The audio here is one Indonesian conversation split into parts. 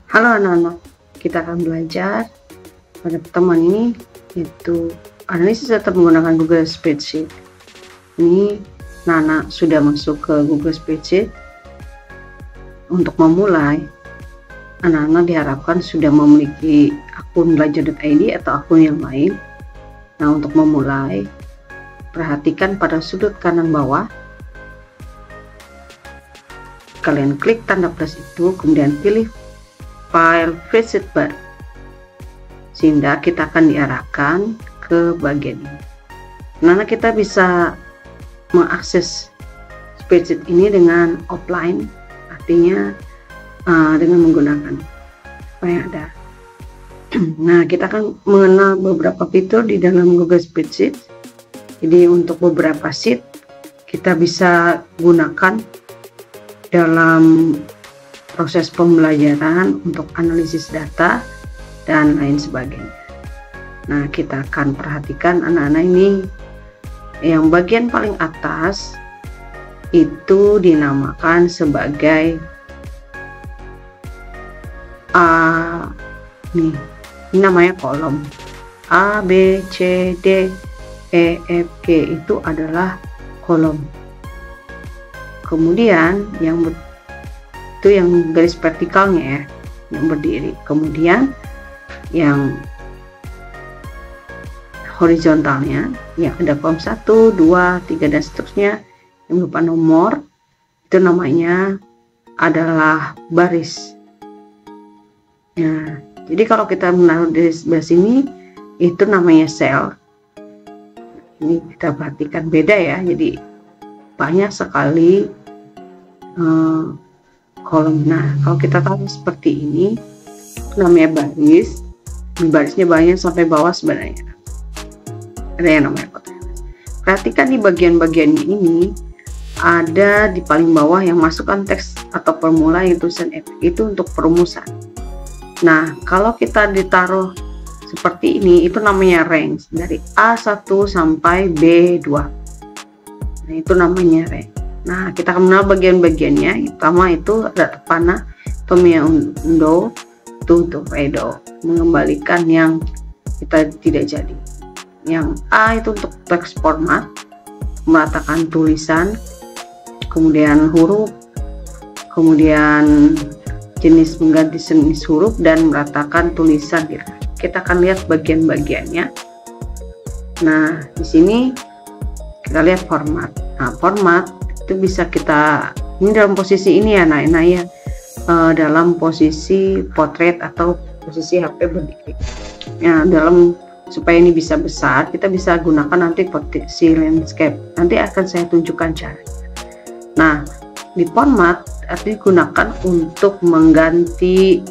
Halo anak-anak, kita akan belajar pada pertemuan ini yaitu analisis data menggunakan Google Spreadsheet. Ini Nana sudah masuk ke Google Spreadsheet. Untuk memulai, anak-anak diharapkan sudah memiliki akun belajar.id atau akun yang lain. Nah, untuk memulai, perhatikan pada sudut kanan bawah. Kalian klik tanda plus itu, kemudian pilih file spreadsheet baru, sehingga kita akan diarahkan ke bagian ini. Nah, kita bisa mengakses spreadsheet ini dengan offline, artinya dengan menggunakan apa yang ada. Nah, kita akan mengenal beberapa fitur di dalam Google Spreadsheet. Jadi untuk beberapa sheet kita bisa gunakan dalam proses pembelajaran untuk analisis data dan lain sebagainya. Nah, kita akan perhatikan anak-anak ini, yang bagian paling atas itu dinamakan sebagai ini namanya kolom. A, B, C, D, E, F, G itu adalah kolom. Kemudian yang garis vertikalnya ya, yang berdiri. Kemudian yang horizontalnya ya ada kolom 1, 2, 3 dan seterusnya yang berupa nomor, itu namanya adalah baris. Nah, jadi kalau kita menaruh di sebelah sini itu namanya sel. Ini kita perhatikan beda ya, jadi banyak sekali kolom. Nah, kalau kita tahu seperti ini namanya baris. Barisnya banyak sampai bawah sebenarnya. Ada yang namanya kotak. Perhatikan di bagian-bagian ini ada di paling bawah yang masukkan teks atau formula yang tulisan F, itu untuk perumusan. Nah, kalau kita ditaruh seperti ini itu namanya range dari A1 sampai B2. Nah, itu namanya range. Nah, kita kenal bagian-bagiannya. Yang pertama itu ada panah pemiundo tutup edo, mengembalikan yang kita tidak jadi. Yang A itu untuk teks format, meratakan tulisan, kemudian huruf, kemudian jenis mengganti jenis huruf dan meratakan tulisan. Kita akan lihat bagian-bagiannya. Nah, di sini kita lihat format. Nah, format itu bisa kita, ini dalam posisi ini ya, nah ya, dalam posisi portrait atau posisi HP berdiri. Nah, supaya ini bisa besar, kita bisa gunakan nanti posisi landscape. Nanti akan saya tunjukkan cara. Nah, di format artinya digunakan untuk mengganti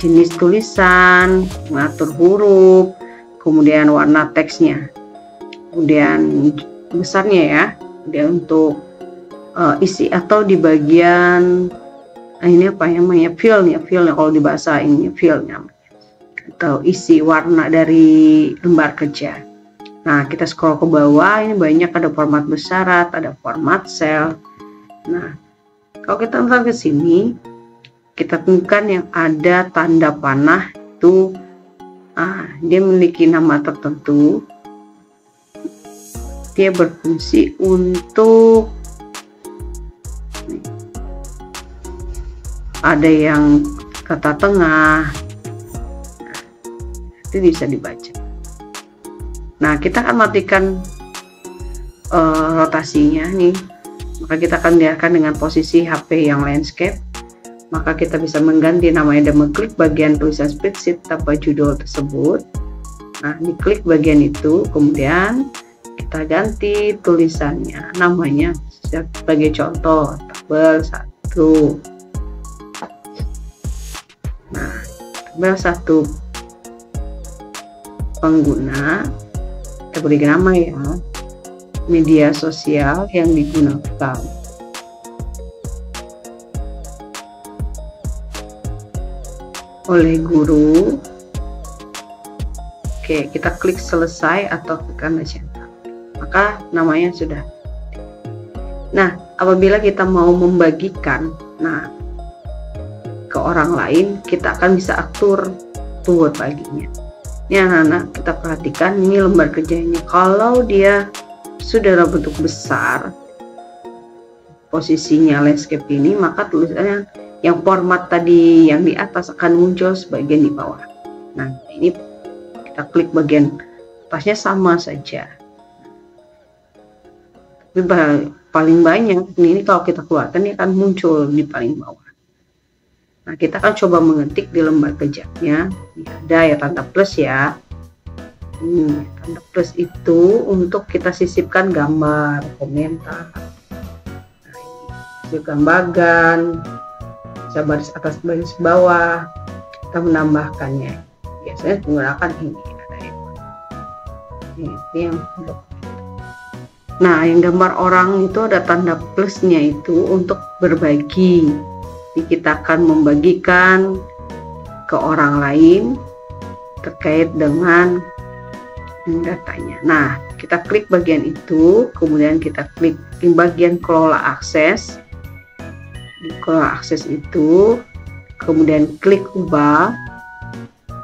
jenis tulisan, mengatur huruf, kemudian warna teksnya, kemudian besarnya ya, kemudian untuk isi atau di bagian ini apa namanya, fillnya kalau di bahasa ini fillnya, atau isi warna dari lembar kerja. Nah, kita scroll ke bawah, ini banyak, ada format bersyarat, ada format sel. Nah, kalau kita lihat ke sini, kita temukan yang ada tanda panah itu, dia memiliki nama tertentu. Dia berfungsi untuk ada yang kata tengah, itu bisa dibaca. Nah, kita akan matikan rotasinya nih, maka kita akan biarkan dengan posisi HP yang landscape. Maka kita bisa mengganti namanya dan mengklik bagian tulisan spreadsheet tanpa judul tersebut. Nah, diklik bagian itu, kemudian kita ganti tulisannya, namanya sebagai contoh tabel 1. Nah, tabel 1 pengguna, kita beri nama ya, media sosial yang digunakan. Oleh guru. Oke, kita klik selesai atau tekan enter. Maka namanya sudah. Nah, apabila kita mau membagikan, nah, ke ke orang lain, kita akan bisa atur tuh buat baginya. Ini anak-anak, kita perhatikan ini lembar kerjanya. Kalau dia sudah dalam bentuk besar posisinya landscape ini, maka tulisannya yang format tadi yang di atas akan muncul sebagian di bawah. Nah, ini kita klik bagian atasnya sama saja. Tapi paling banyak ini kalau kita keluarkan ini akan muncul di paling bawah. Nah, kita akan coba mengetik di lembar kerjanya. Ada ya tanda plus ya. Tanda plus itu untuk kita sisipkan gambar, komentar. Sisipkan bagan, bisa baris atas baris bawah. Kita menambahkannya. Biasanya menggunakan ini. Ada ini yang untuk. Nah, yang gambar orang itu ada tanda plusnya itu untuk berbagi. Kita akan membagikan ke orang lain terkait dengan datanya. Nah, kita klik bagian itu, kemudian kita klik di bagian kelola akses. Di kelola akses itu, kemudian klik ubah.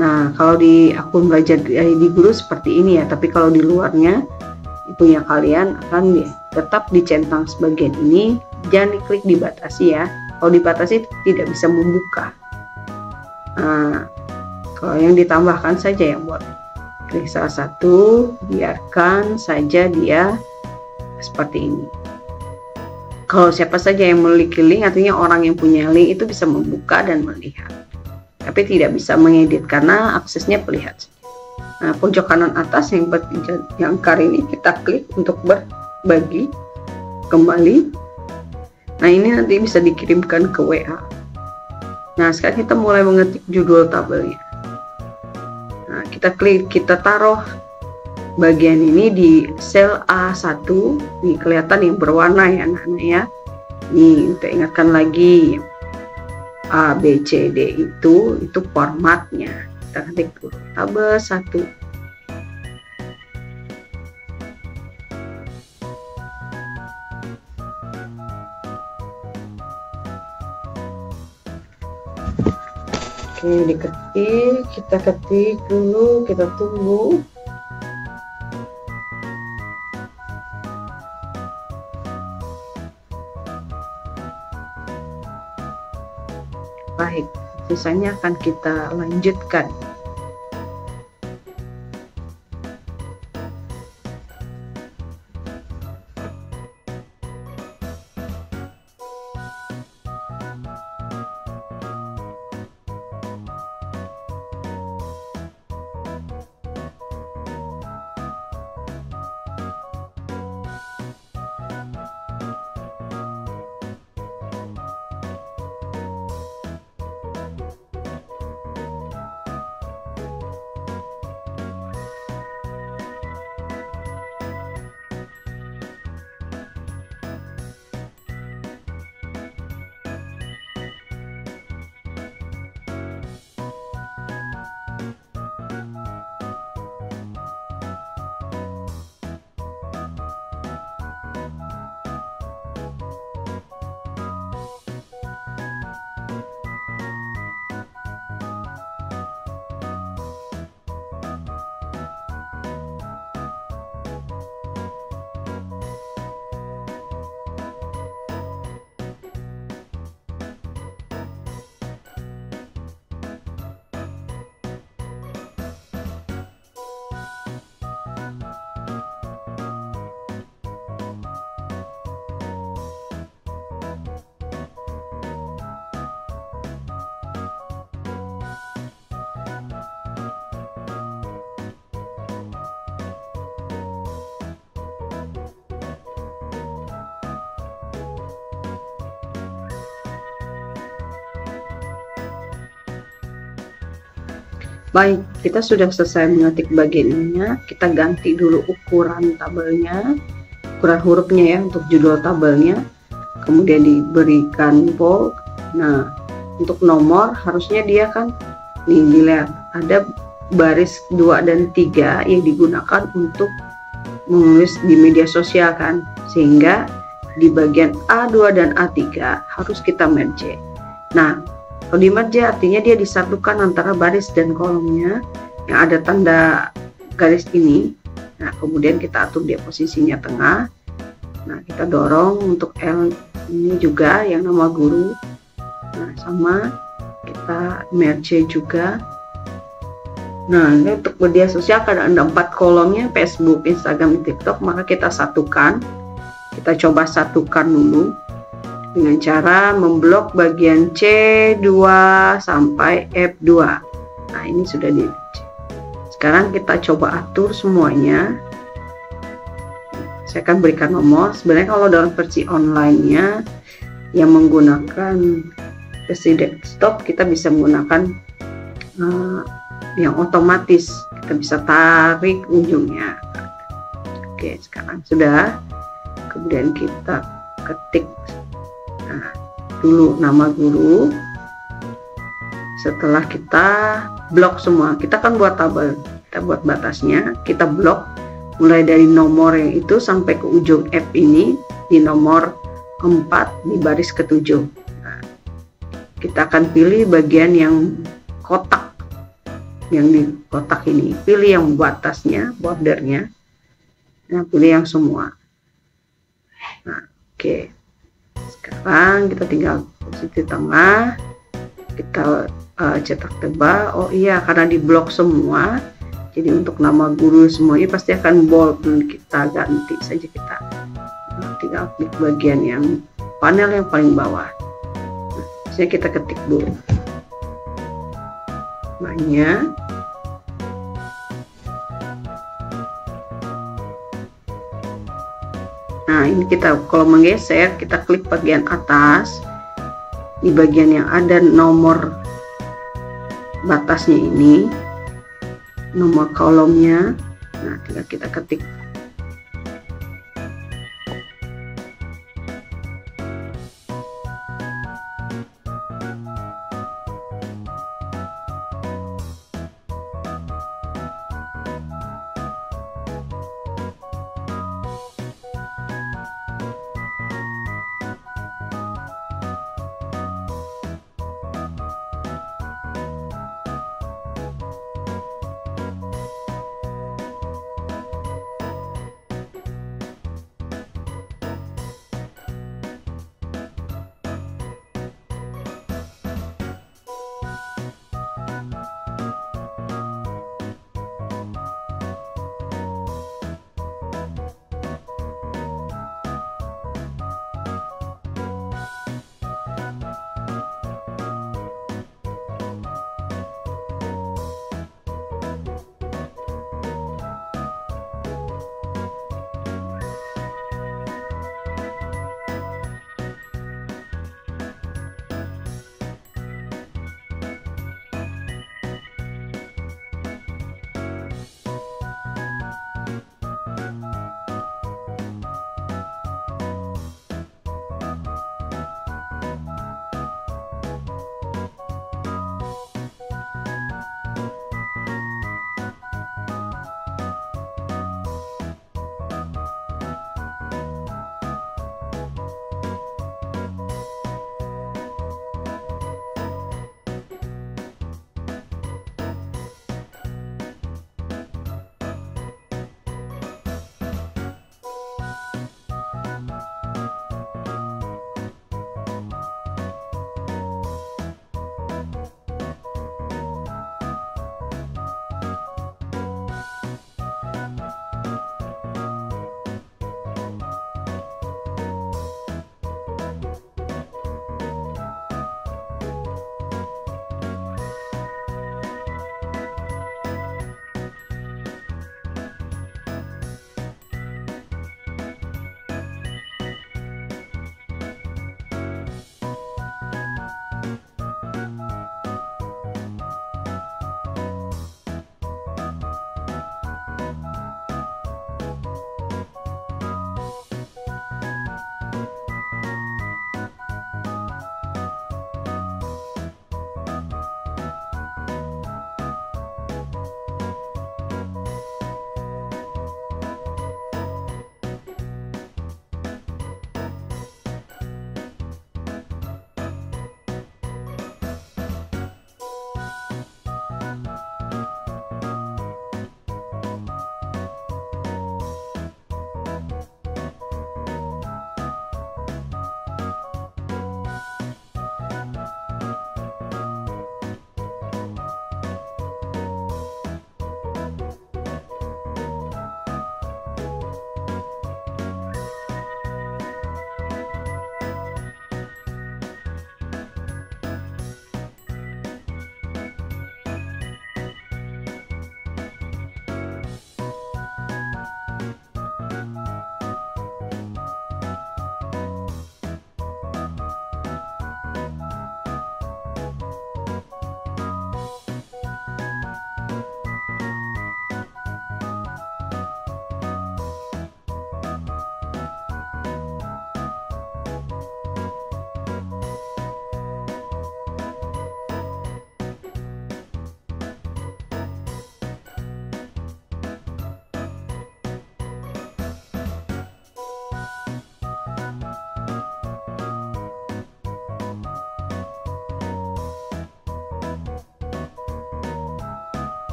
Nah, kalau di akun belajar di guru seperti ini ya, tapi kalau di luarnya punya kalian akan tetap dicentang sebagian ini, jangan diklik dibatasi ya. Kalau dibatasi tidak bisa membuka. Nah, kalau yang ditambahkan saja yang buat klik salah satu, biarkan saja dia seperti ini. Kalau siapa saja yang memiliki link, artinya orang yang punya link itu bisa membuka dan melihat, tapi tidak bisa mengedit karena aksesnya perlihat. Nah, pojok kanan atas yang kali ini kita klik untuk berbagi kembali. Nah, ini nanti bisa dikirimkan ke WA. Nah, sekarang kita mulai mengetik judul tabelnya. Nah, kita taruh bagian ini di sel A1. Ini kelihatan yang berwarna ya anak-anak ya. Ini kita ingatkan lagi A, B, C, D itu formatnya. Kita ketik dulu tabel 1. Oke, kita ketik dulu, kita tunggu. Baik, sisanya akan kita lanjutkan. Baik, kita sudah selesai mengetik bagian ininya. Kita ganti dulu ukuran tabelnya, ukuran hurufnya ya untuk judul tabelnya. Kemudian diberikan bold. Nah, untuk nomor harusnya dia kan nih dilihat ada baris 2 dan 3 yang digunakan untuk menulis di media sosial kan, sehingga di bagian A2 dan A3 harus kita merge. Nah, Kalau di merge artinya dia disatukan antara baris dan kolomnya yang ada tanda garis ini. Nah, kemudian kita atur dia posisinya tengah. Nah, kita dorong untuk L ini juga yang nama guru. Nah, sama kita merge juga. Nah, ini untuk media sosial kan ada 4 kolomnya, Facebook, Instagram, TikTok, maka kita satukan. Kita coba satukan dulu dengan cara memblok bagian C2 sampai F2. Nah, ini sudah di. Sekarang kita coba atur semuanya. Saya akan berikan nomor. Sebenarnya kalau dalam versi online-nya yang menggunakan versi desktop, kita bisa menggunakan yang otomatis, kita bisa tarik ujungnya. Oke, sekarang sudah. Kemudian kita ketik dulu nama guru. Setelah kita blok semua, kita kan buat tabel, kita buat batasnya, kita blok mulai dari nomor yang itu sampai ke ujung F ini di nomor 4 di baris ke-7. Nah, kita akan pilih bagian yang kotak, yang di kotak ini, pilih yang batasnya, bordernya. Nah, pilih yang semua. Nah, oke. Sekarang kita tinggal posisi tengah, kita cetak tebal. Oh iya, karena di blok semua, jadi untuk nama guru semuanya pasti akan bold. Kita ganti saja, kita tinggal klik bagian yang panel yang paling bawah. Nah, saya kita ketik dulu namanya. Nah, ini kita kalau menggeser, kita klik bagian atas, di bagian yang ada nomor batasnya ini, nomor kolomnya. Nah, tinggal kita ketik.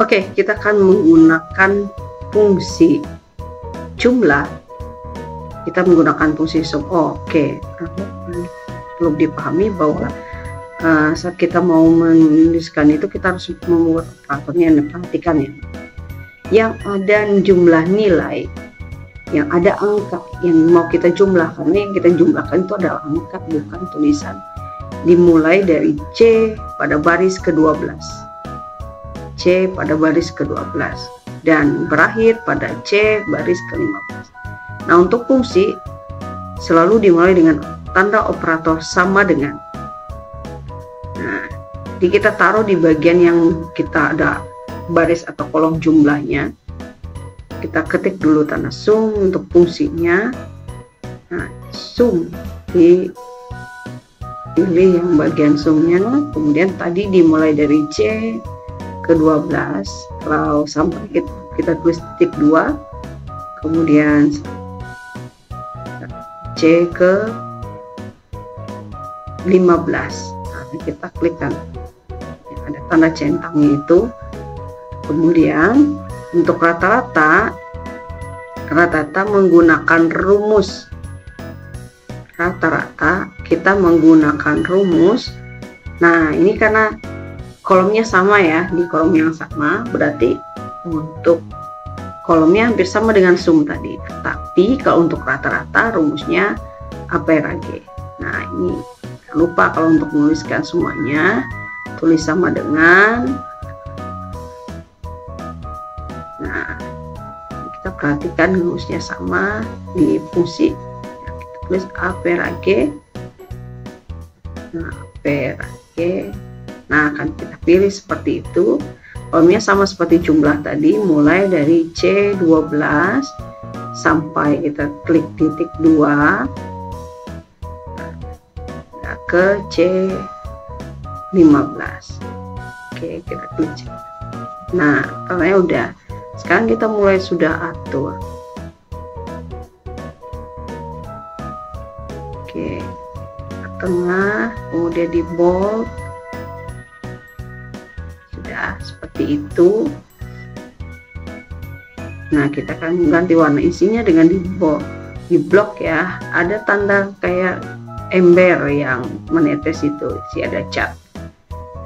Oke, kita akan menggunakan fungsi jumlah. Kita menggunakan fungsi sum. Oke, perlu dipahami bahwa saat kita mau menuliskan itu kita harus membuat operatornya. Perhatikan ya, yang ada jumlah nilai, yang ada angka yang mau kita jumlahkan. Yang kita jumlahkan itu adalah angka, bukan tulisan. Dimulai dari C pada baris ke-12, C pada baris ke-12, dan berakhir pada C baris ke-15. Nah, untuk fungsi selalu dimulai dengan tanda operator sama dengan. Nah, jadi kita taruh di bagian yang kita ada baris atau kolom jumlahnya. Kita ketik dulu tanda sum untuk fungsinya. Nah, sum dipilih yang bagian sumnya, kemudian tadi dimulai dari C ke-12. Kalau sampai kita tulis titik 2, kemudian C ke 15. Nah, kita klikkan ada tanda centangnya itu. Kemudian untuk rata-rata menggunakan rumus. Rata-rata kita menggunakan rumus. Nah, ini karena kolomnya sama ya, di kolom yang sama, berarti untuk kolomnya hampir sama dengan sum tadi. Tapi kalau untuk rata-rata rumusnya APRAG. Nah, ini jangan lupa kalau untuk menuliskan semuanya tulis sama dengan. Nah, kita perhatikan rumusnya sama di fungsi. Nah, kita tulis APRAG. Nah, APRAG. Nah, akan kita pilih seperti itu. Kolomnya sama seperti jumlah tadi, mulai dari C12 sampai kita klik titik 2 ke C15. Oke, kita klik. Nah, katanya udah. Sekarang kita mulai sudah atur. Oke, ke tengah, kemudian di bold. Seperti itu. Nah, kita akan ganti warna isinya dengan di blok ya. Ada tanda kayak ember yang menetes itu, ada cat.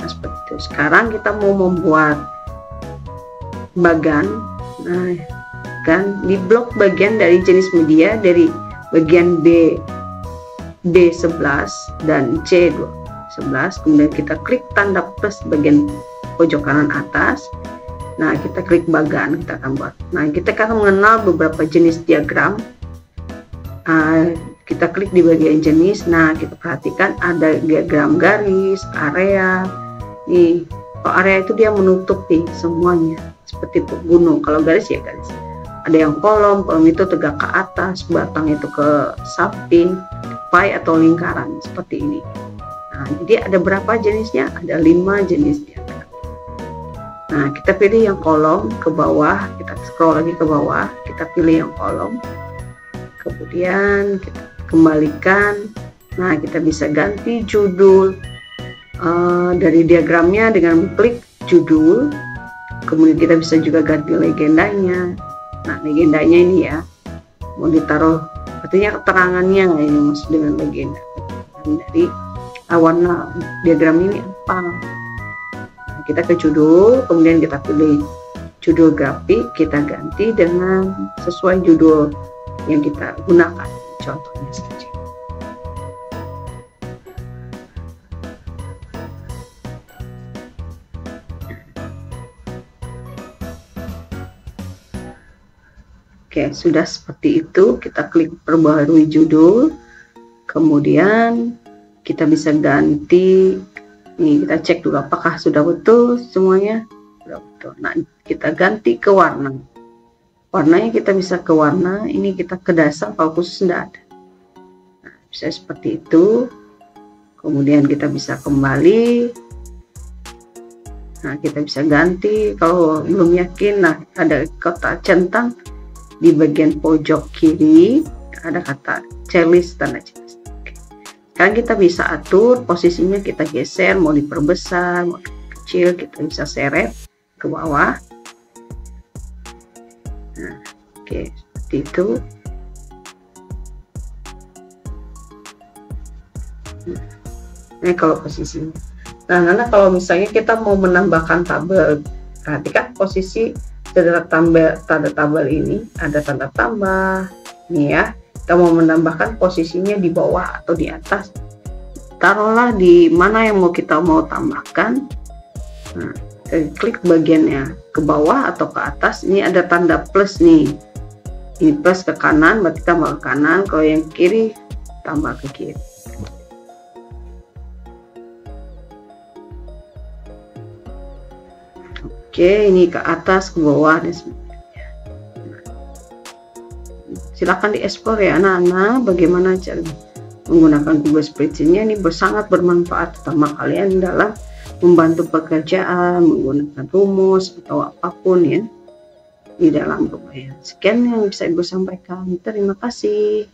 Nah, seperti itu. Sekarang kita mau membuat bagan. Nah, kan di blok bagian dari jenis media, dari bagian B11 dan C11, kemudian kita klik tanda plus bagian pojok kanan atas. Nah, kita klik bagan, kita akan buat. Nah, kita akan mengenal beberapa jenis diagram. Kita klik di bagian jenis. Nah, kita perhatikan ada diagram garis, area. Nih, kalau area itu dia menutupi semuanya seperti gunung. Kalau garis ya garis. Ada yang kolom itu tegak ke atas, batang itu ke samping, pie atau lingkaran seperti ini. Nah, jadi ada berapa jenisnya? Ada 5 jenis diagram. Nah, kita pilih yang kolom ke bawah, kita scroll lagi ke bawah, kita pilih yang kolom, kemudian kita kembalikan. Nah, kita bisa ganti judul dari diagramnya dengan klik judul, kemudian kita bisa juga ganti legendanya. Nah, legendanya ini ya, mau ditaruh, artinya keterangannya ini maksud dengan legenda dari warna diagram ini apa. Kita ke judul, kemudian kita pilih judul grafik, kita ganti dengan sesuai judul yang kita gunakan. Contohnya saja. Oke, sudah seperti itu. Kita klik perbaharui judul, kemudian kita bisa ganti. Nih, kita cek dulu apakah sudah betul semuanya. Sudah betul. Nah, kita ganti ke warna. Warnanya kita bisa ke warna. Ini kita ke dasar, kalau khusus tidak ada. Nah, bisa seperti itu. Kemudian kita bisa kembali. Nah, kita bisa ganti. Kalau belum yakin, nah ada kotak centang di bagian pojok kiri. Ada kata checklist, tanda checklist. Sekarang kita bisa atur posisinya, kita geser, mau diperbesar, mau kecil, kita bisa seret ke bawah. Nah, oke, seperti itu. Ini kalau posisinya. Nah, karena kalau misalnya kita mau menambahkan tabel, perhatikan posisi tanda tabel ini ada tanda tambah. Nih ya, kita mau menambahkan posisinya di bawah atau di atas. Taruhlah di mana yang kita mau tambahkan. Nah, klik bagiannya ke bawah atau ke atas. Ini ada tanda plus nih. Ini plus ke kanan, berarti tambah ke kanan. Kalau yang kiri, tambah ke kiri. Oke, ini ke atas, ke bawah, dan sebagainya. Silakan dieksplor ya anak-anak, bagaimana cara menggunakan Google Spreadsheet-nya. Ini sangat bermanfaat terutama kalian dalam membantu pekerjaan, menggunakan rumus atau apapun ya di dalam rumah ya. Sekian yang bisa Ibu sampaikan. Terima kasih.